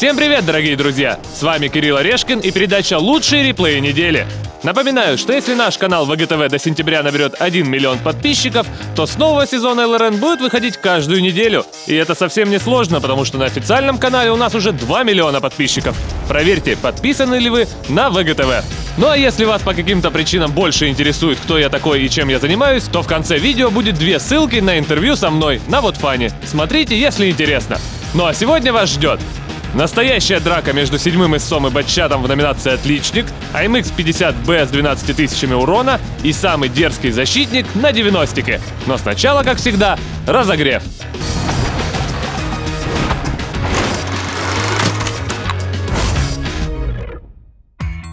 Всем привет, дорогие друзья! С вами Кирилл Орешкин и передача «Лучшие реплеи недели». Напоминаю, что если наш канал ВГТВ до сентября наберет 1 миллион подписчиков, то с нового сезона ЛРН будет выходить каждую неделю. И это совсем не сложно, потому что на официальном канале у нас уже 2 миллиона подписчиков. Проверьте, подписаны ли вы на ВГТВ. Ну а если вас по каким-то причинам больше интересует, кто я такой и чем я занимаюсь, то в конце видео будет 2 ссылки на интервью со мной на Вотфане. Смотрите, если интересно. Ну а сегодня вас ждет настоящая драка между седьмым истцом и батчатом в номинации «Отличник», AMX 50B с 12 тысячами урона и самый дерзкий защитник на 90-ке. Но сначала, как всегда, разогрев.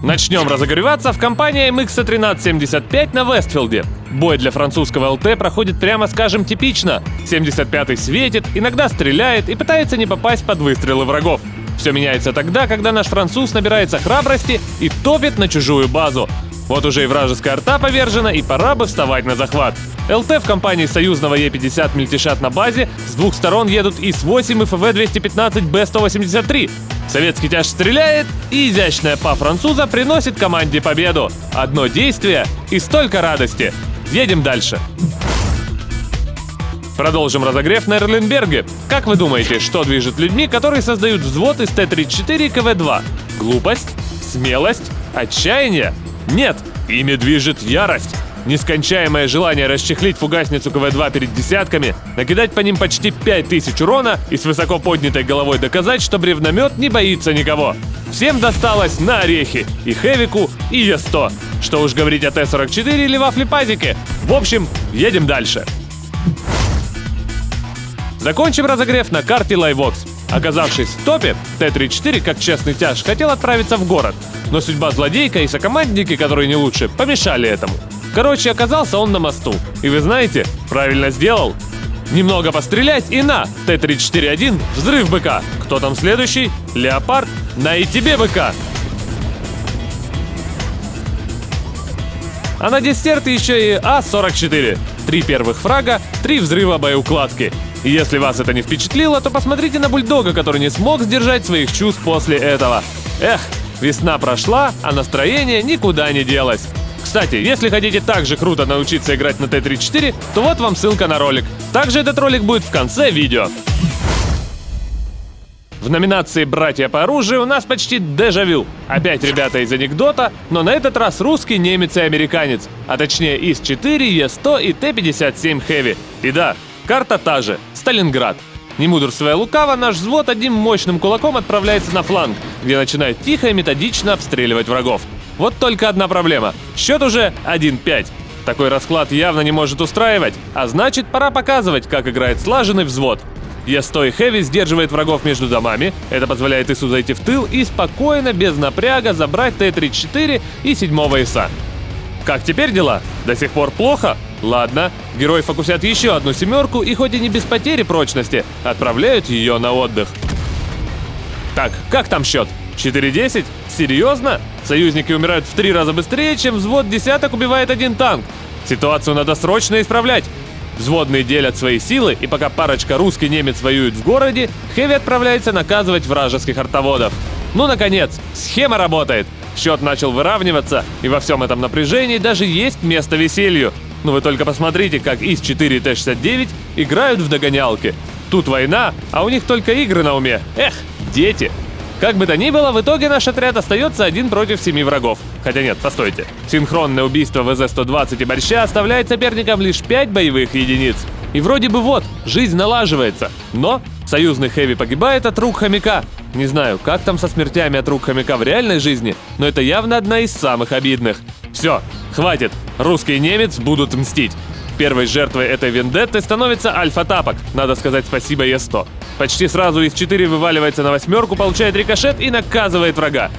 Начнем разогреваться в компании MX 1375 на Вестфилде. Бой для французского ЛТ проходит, прямо скажем, типично. 75-й светит, иногда стреляет и пытается не попасть под выстрелы врагов. Все меняется тогда, когда наш француз набирается храбрости и топит на чужую базу. Вот уже и вражеская арта повержена, и пора бы вставать на захват. ЛТ в компании союзного Е-50 мельтешат на базе, с двух сторон едут ИС-8 и ФВ-215Б-183. Советский тяж стреляет, и изящная па француза приносит команде победу. Одно действие и столько радости. Едем дальше. Продолжим разогрев на Эрленберге. Как вы думаете, что движет людьми, которые создают взвод из Т-34 и КВ-2? Глупость? Смелость? Отчаяние? Нет, ими движет ярость. Нескончаемое желание расчехлить фугасницу КВ-2 перед десятками, накидать по ним почти 5000 урона и с высоко поднятой головой доказать, что бревномет не боится никого. Всем досталось на орехи, и Хэвику, и Е100. Что уж говорить о Т-44 или Вафлепазике. В общем, едем дальше. Закончим разогрев на карте Лайвокс. Оказавшись в топе, Т-34, как честный тяж, хотел отправиться в город. Но судьба злодейка и сокомандники, которые не лучше, помешали этому. Короче, оказался он на мосту. И вы знаете, правильно сделал. Немного пострелять и на Т-34-1 взрыв БК. Кто там следующий? Леопард. На и тебе БК. А на десерт еще и А-44. 3 первых фрага, 3 взрыва боеукладки. И если вас это не впечатлило, то посмотрите на бульдога, который не смог сдержать своих чувств после этого. Эх, весна прошла, а настроение никуда не делось. Кстати, если хотите так же круто научиться играть на Т-34, то вот вам ссылка на ролик. Также этот ролик будет в конце видео. В номинации «Братья по оружию» у нас почти дежавю. Опять ребята из анекдота, но на этот раз русский, немец и американец. А точнее ИС-4, Е100 и Т-57 Heavy. И да, карта та же – Сталинград. Не мудрствуя лукаво, наш взвод одним мощным кулаком отправляется на фланг, где начинает тихо и методично обстреливать врагов. Вот только одна проблема. Счет уже 1-5. Такой расклад явно не может устраивать, а значит, пора показывать, как играет слаженный взвод. Е100 и Heavy сдерживает врагов между домами, это позволяет ИСу зайти в тыл и спокойно, без напряга, забрать Т-34 и 7-го ИСа. Как теперь дела? До сих пор плохо? Ладно, герои фокусят еще одну семерку и хоть и не без потери прочности, отправляют ее на отдых. Так, как там счет? 4-10? Серьезно? Союзники умирают в 3 раза быстрее, чем взвод десяток убивает один танк. Ситуацию надо срочно исправлять. Взводные делят свои силы, и пока парочка русский немец воюет в городе, Хэви отправляется наказывать вражеских артоводов. Ну, наконец, схема работает. Счет начал выравниваться, и во всем этом напряжении даже есть место веселью. Но вы только посмотрите, как ИС-4 и Т-69 играют в догонялки. Тут война, а у них только игры на уме. Эх, дети! Как бы то ни было, в итоге наш отряд остается 1 против 7 врагов. Хотя нет, постойте. Синхронное убийство ВЗ-120 и Борща оставляет соперникам лишь 5 боевых единиц. И вроде бы вот, жизнь налаживается. Но союзный Хэви погибает от рук хомяка. Не знаю, как там со смертями от рук хомяка в реальной жизни, но это явно одна из самых обидных. Все, хватит. Русский и немец будут мстить. Первой жертвой этой вендетты становится Альфа-Тапок, надо сказать спасибо Е100. Почти сразу ИС-4 вываливается на 8-ку, получает рикошет и наказывает врага.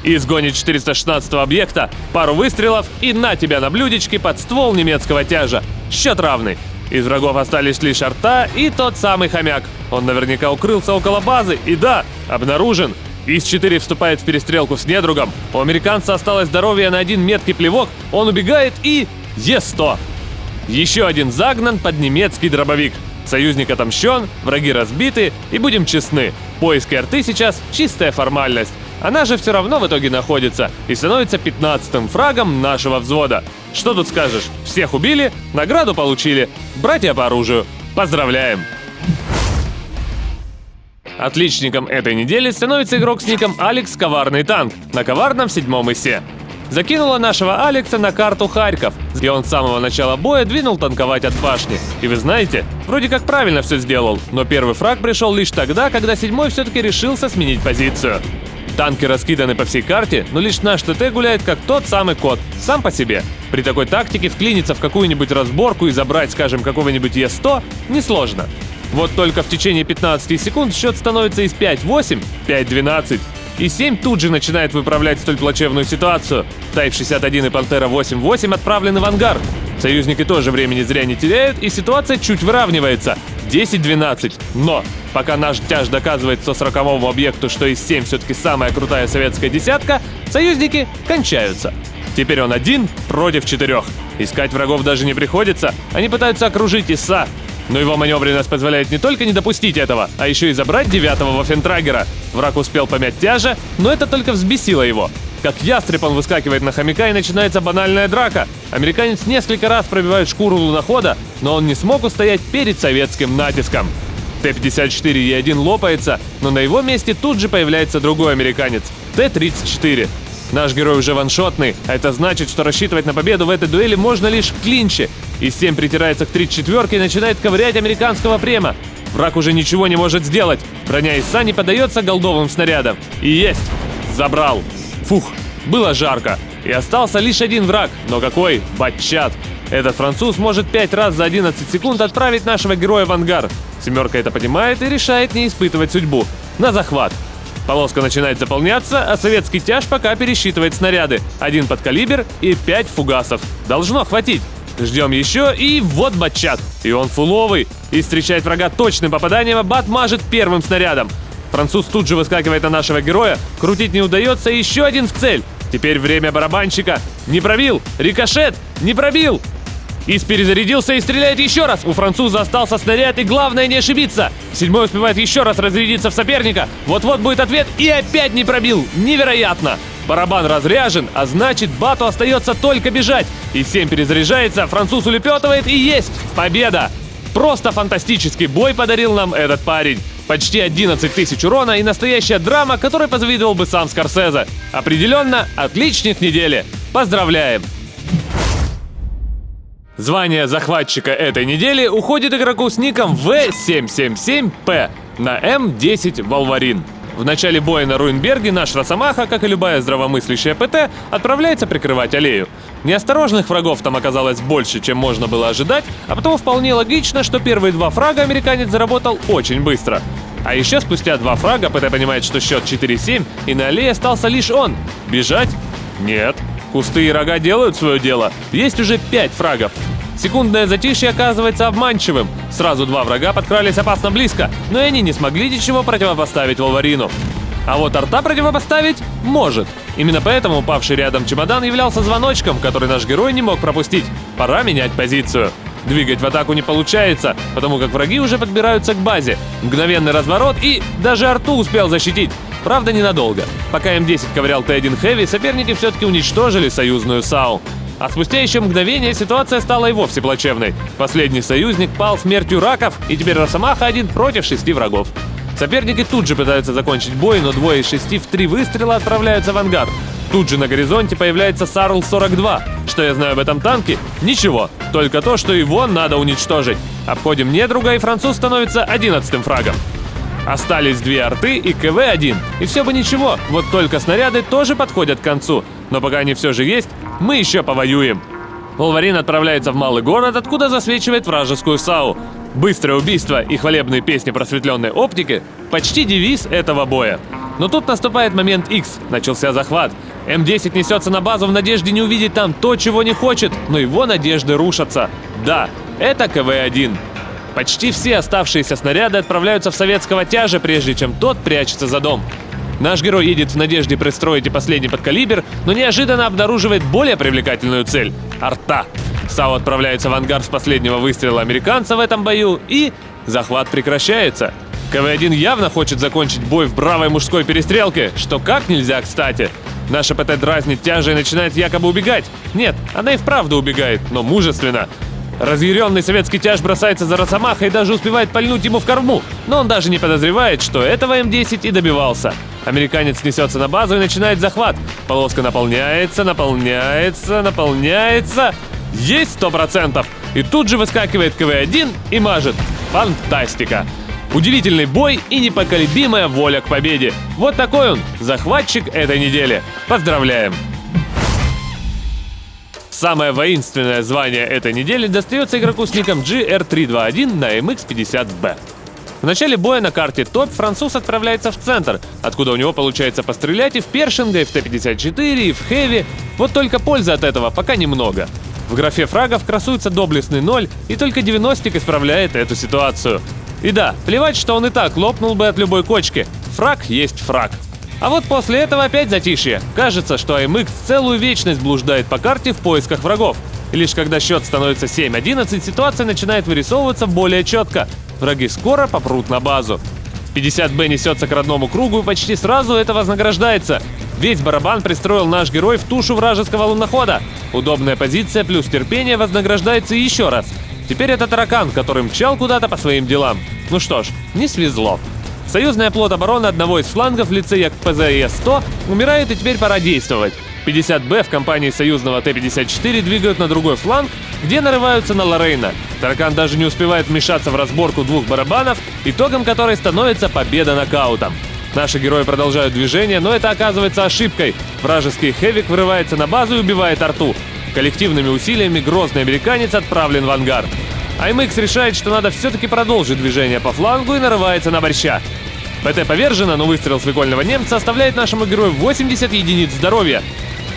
Изгонит 416-го объекта, пару выстрелов и на тебя на блюдечке под ствол немецкого тяжа. Счет равный. Из врагов остались лишь арта и тот самый хомяк. Он наверняка укрылся около базы и да, обнаружен. ИС-4 вступает в перестрелку с недругом. У американца осталось здоровье на 1 меткий плевок, он убегает и... Е100. Еще один загнан под немецкий дробовик. Союзник отомщен, враги разбиты, и будем честны, Поиски арты сейчас чистая формальность. Она же все равно в итоге находится и становится 15-м фрагом нашего взвода. Что тут скажешь? Всех убили, награду получили. Братья по оружию, поздравляем! Отличником этой недели становится игрок с ником Алекс Коварный Танк на коварном 7-м ИСе. Закинула нашего Алекса на карту Харьков, и он с самого начала боя двинул танковать от башни. И вы знаете, вроде как правильно все сделал, но первый фраг пришел лишь тогда, когда 7-й все-таки решился сменить позицию. Танки раскиданы по всей карте, но лишь наш ТТ гуляет как тот самый кот, сам по себе. При такой тактике вклиниться в какую-нибудь разборку и забрать, скажем, какого-нибудь Е100 несложно. Вот только в течение 15 секунд счет становится из 5-8, 5-12. И 7 тут же начинает выправлять столь плачевную ситуацию. Type 61 и Пантера 8-8 отправлены в ангар. Союзники тоже времени зря не теряют, и ситуация чуть выравнивается. 10-12. Но пока наш тяж доказывает 140-му объекту, что из 7 все-таки самая крутая советская десятка, союзники кончаются. Теперь он 1 против 4. Искать врагов даже не приходится, они пытаются окружить ИСа. Но его маневренность позволяет не только не допустить этого, а еще и забрать 9-го Ваффентрагера. Враг успел помять тяжа, но это только взбесило его. Как ястреб он выскакивает на хомяка, и начинается банальная драка. Американец несколько раз пробивает шкуру лунохода, но он не смог устоять перед советским натиском. Т-54Е1 лопается, но на его месте тут же появляется другой американец – Т-34. Наш герой уже ваншотный, а это значит, что рассчитывать на победу в этой дуэли можно лишь в клинче. ИС-7 притирается к 34-ке и начинает ковырять американского према. Враг уже ничего не может сделать. Броня ИСа не поддается голдовым снарядам. И есть! Забрал! Фух, было жарко. И остался лишь один враг. Но какой? Батчат. Этот француз может 5 раз за 11 секунд отправить нашего героя в ангар. 7-ка это понимает и решает не испытывать судьбу. На захват. Полоска начинает заполняться, а советский тяж пока пересчитывает снаряды. 1 подкалибр и 5 фугасов. Должно хватить. Ждем еще, и вот Батчат. И он фуловый. И встречает врага точным попаданием, а Бат мажет первым снарядом. Француз тут же выскакивает на нашего героя. Крутить не удается, еще один в цель. Теперь время барабанщика. Не пробил. Рикошет. Не пробил. Ис перезарядился и стреляет еще раз. У француза остался снаряд, и главное не ошибиться. 7-й успевает еще раз разрядиться в соперника. Вот-вот будет ответ, и опять не пробил. Невероятно. Барабан разряжен, а значит, Бату остается только бежать. ИС-7 перезаряжается, француз улепетывает, и есть победа. Просто фантастический бой подарил нам этот парень. Почти 11 тысяч урона и настоящая драма, которой позавидовал бы сам Скорсезе. Определенно, отличник недели. Поздравляем! Звание захватчика этой недели уходит игроку с ником V777P на М10 Волварин. В начале боя на Руинберге наш Росомаха, как и любая здравомыслящая ПТ, отправляется прикрывать аллею. Неосторожных врагов там оказалось больше, чем можно было ожидать, а потому вполне логично, что первые 2 фрага американец заработал очень быстро. А еще спустя 2 фрага ПТ понимает, что счет 4-7, и на аллее остался лишь он. Бежать? Нет. Кусты и рога делают свое дело. Есть уже 5 фрагов. Секундное затишье оказывается обманчивым. Сразу 2 врага подкрались опасно близко, но и они не смогли ничего противопоставить Волварину. А вот арта противопоставить может. Именно поэтому упавший рядом чемодан являлся звоночком, который наш герой не мог пропустить. Пора менять позицию. Двигать в атаку не получается, потому как враги уже подбираются к базе. Мгновенный разворот и даже арту успел защитить. Правда, ненадолго. Пока М10 ковырял Т1 Хэви, соперники все-таки уничтожили союзную САУ. А спустя еще мгновение ситуация стала и вовсе плачевной. Последний союзник пал смертью раков, и теперь Росомаха 1 против 6 врагов. Соперники тут же пытаются закончить бой, но 2 из 6 в 3 выстрела отправляются в ангар. Тут же на горизонте появляется Сарл-42. Что я знаю об этом танке? Ничего, только то, что его надо уничтожить. Обходим недруга, и француз становится 11-м фрагом. Остались 2 арты и КВ-1. И все бы ничего, вот только снаряды тоже подходят к концу. Но пока они все же есть, мы еще повоюем. Волварин отправляется в малый город, откуда засвечивает вражескую САУ. Быстрое убийство и хвалебные песни просветленной оптики – почти девиз этого боя. Но тут наступает момент X, начался захват. М10 несется на базу в надежде не увидеть там то, чего не хочет, но его надежды рушатся. Да, это КВ-1. Почти все оставшиеся снаряды отправляются в советского тяжа, прежде чем тот прячется за дом. Наш герой едет в надежде пристроить и последний подкалибр, но неожиданно обнаруживает более привлекательную цель – арта. САУ отправляется в ангар с последнего выстрела американца в этом бою, и захват прекращается. КВ-1 явно хочет закончить бой в бравой мужской перестрелке, что как нельзя кстати. Наша ПТ дразнит тяжа и начинает якобы убегать. Нет, она и вправду убегает, но мужественно. Разъяренный советский тяж бросается за Росомаха и даже успевает пальнуть ему в корму, но он даже не подозревает, что этого М10 и добивался. Американец несется на базу и начинает захват. Полоска наполняется. Есть 100%! И тут же выскакивает КВ-1 и мажет. Фантастика! Удивительный бой и непоколебимая воля к победе. Вот такой он, захватчик этой недели. Поздравляем! Самое воинственное звание этой недели достается игроку с ником GR321 на MX-50B. В начале боя на карте ТОП француз отправляется в центр, откуда у него получается пострелять и в Першинга, и в Т-54, и в Хэви. Вот только пользы от этого пока немного. В графе фрагов красуется доблестный 0, и только 90-ик исправляет эту ситуацию. И да, плевать, что он и так лопнул бы от любой кочки. Фраг есть фраг. А вот после этого опять затишье. Кажется, что АМХ целую вечность блуждает по карте в поисках врагов. И лишь когда счет становится 7-11, ситуация начинает вырисовываться более четко. Враги скоро попрут на базу. 50Б несется к родному кругу, и почти сразу это вознаграждается. Весь барабан пристроил наш герой в тушу вражеского лунохода. Удобная позиция плюс терпение вознаграждается еще раз. Теперь это таракан, который мчал куда-то по своим делам. Ну что ж, не свезло. Союзная плот обороны одного из флангов в лице ЯКПЗ-100 умирает, и теперь пора действовать. 50Б в компании союзного Т-54 двигают на другой фланг, где нарываются на Лорейна. Таракан даже не успевает вмешаться в разборку двух барабанов, итогом которой становится победа нокаутом. Наши герои продолжают движение, но это оказывается ошибкой. Вражеский Хэвик врывается на базу и убивает арту. Коллективными усилиями грозный американец отправлен в ангар. АМХ решает, что надо все-таки продолжить движение по флангу и нарывается на борща. ПТ повержена, но выстрел свекольного немца оставляет нашему герою 80 единиц здоровья.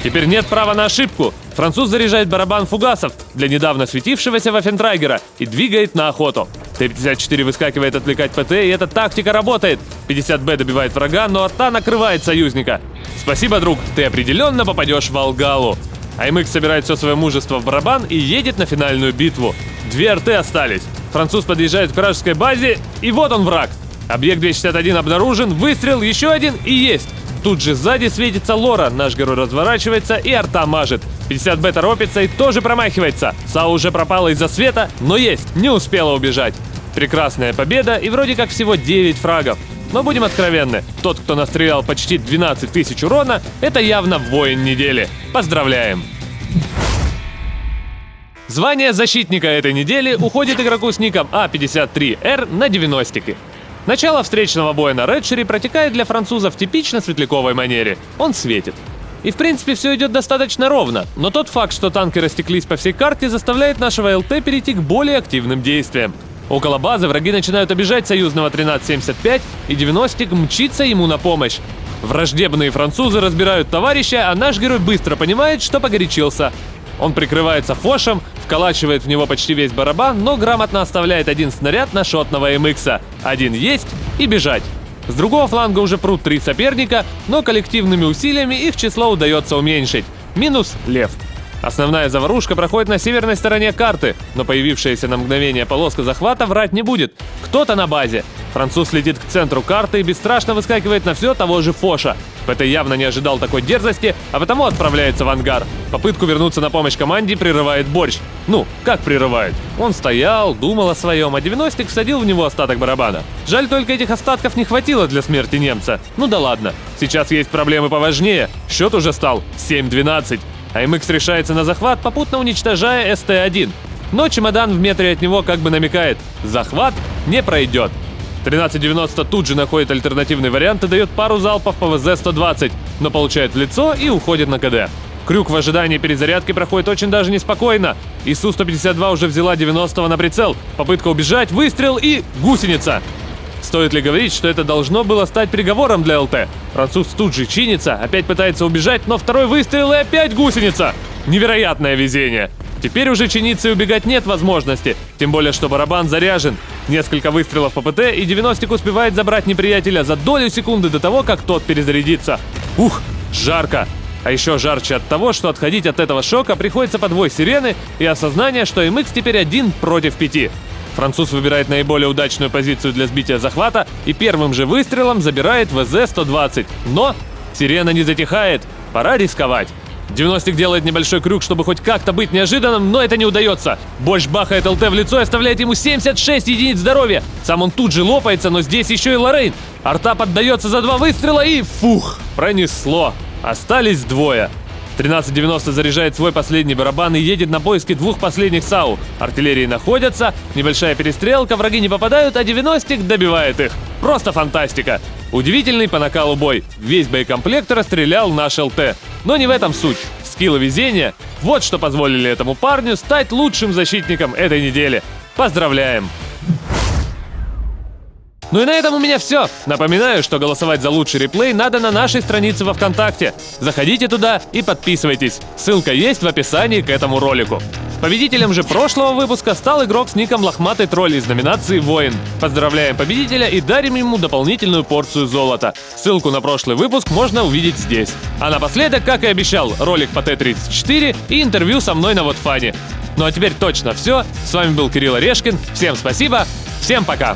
Теперь нет права на ошибку. Француз заряжает барабан фугасов для недавно светившегося Ваффентрайгера и двигает на охоту. Т-54 выскакивает отвлекать ПТ, и эта тактика работает. 50Б добивает врага, но арта накрывает союзника. Спасибо, друг, ты определенно попадешь в Алгалу. АМХ собирает все свое мужество в барабан и едет на финальную битву. 2 арты остались. Француз подъезжает к вражеской базе, и вот он враг. Объект 261 обнаружен, выстрел, еще один и есть. Тут же сзади светится Лора, наш герой разворачивается и арта мажет. 50Б торопится и тоже промахивается. САУ уже пропала из-за света, но есть, не успела убежать. Прекрасная победа и вроде как всего 9 фрагов. Но будем откровенны, тот, кто настрелял почти 12 тысяч урона, это явно воин недели. Поздравляем! Звание защитника этой недели уходит игроку с ником А53Р на 90-ки. Начало встречного боя на Редшире протекает для француза в типично светляковой манере. Он светит. И в принципе все идет достаточно ровно, но тот факт, что танки растеклись по всей карте, заставляет нашего ЛТ перейти к более активным действиям. Около базы враги начинают обижать союзного 1375, и 90-ик мчится ему на помощь. Враждебные французы разбирают товарища, а наш герой быстро понимает, что погорячился. Он прикрывается фошем, вколачивает в него почти весь барабан, но грамотно оставляет один снаряд на шотного МХа. Один есть и бежать. С другого фланга уже прут 3 соперника, но коллективными усилиями их число удается уменьшить. Минус Лев. Основная заварушка проходит на северной стороне карты, но появившаяся на мгновение полоска захвата врать не будет. Кто-то на базе. Француз летит к центру карты и бесстрашно выскакивает на все того же Фоша. ПТ явно не ожидал такой дерзости, а потому отправляется в ангар. Попытку вернуться на помощь команде прерывает Борщ. Ну, как прерывает? Он стоял, думал о своем, а 90-ик всадил в него остаток барабана. Жаль, только этих остатков не хватило для смерти немца. Ну да ладно, сейчас есть проблемы поважнее. Счет уже стал 7-12. АМХ решается на захват, попутно уничтожая СТ-1. Но чемодан в метре от него как бы намекает: захват не пройдет. 1390 тут же находит альтернативный вариант и дает пару залпов по ВЗ-120, но получает в лицо и уходит на КД. Крюк в ожидании перезарядки проходит очень даже неспокойно. И Су-152 уже взяла 90-го на прицел. Попытка убежать, выстрел и гусеница. Стоит ли говорить, что это должно было стать приговором для ЛТ? Француз тут же чинится, опять пытается убежать, но второй выстрел и опять гусеница. Невероятное везение. Теперь уже чиниться и убегать нет возможности, тем более что барабан заряжен. Несколько выстрелов по ПТ, и 90-ик успевает забрать неприятеля за долю секунды до того, как тот перезарядится. Ух, жарко. А еще жарче от того, что отходить от этого шока приходится под вой сирены и осознание, что МХ теперь 1 против 5. Француз выбирает наиболее удачную позицию для сбития захвата и первым же выстрелом забирает ВЗ-120. Но сирена не затихает, пора рисковать. 90-ик делает небольшой крюк, чтобы хоть как-то быть неожиданным, но это не удается. Больш бахает ЛТ в лицо и оставляет ему 76 единиц здоровья. Сам он тут же лопается, но здесь еще и Лоррейн. Арта поддается за 2 выстрела и фух, пронесло. Остались двое. 1390 заряжает свой последний барабан и едет на поиски 2 последних САУ. Артиллерии находятся, небольшая перестрелка, враги не попадают, а 90-ик добивает их. Просто фантастика. Удивительный по накалу бой. Весь боекомплект расстрелял наш ЛТ. Но не в этом суть. Скилл и везение — вот что позволили этому парню стать лучшим защитником этой недели. Поздравляем! Ну и на этом у меня все. Напоминаю, что голосовать за лучший реплей надо на нашей странице во ВКонтакте. Заходите туда и подписывайтесь. Ссылка есть в описании к этому ролику. Победителем же прошлого выпуска стал игрок с ником Лохматый Тролль из номинации «Воин». Поздравляем победителя и дарим ему дополнительную порцию золота. Ссылку на прошлый выпуск можно увидеть здесь. А напоследок, как и обещал, ролик по Т-34 и интервью со мной на WhatFunny. Ну а теперь точно все. С вами был Кирилл Орешкин. Всем спасибо. Всем пока.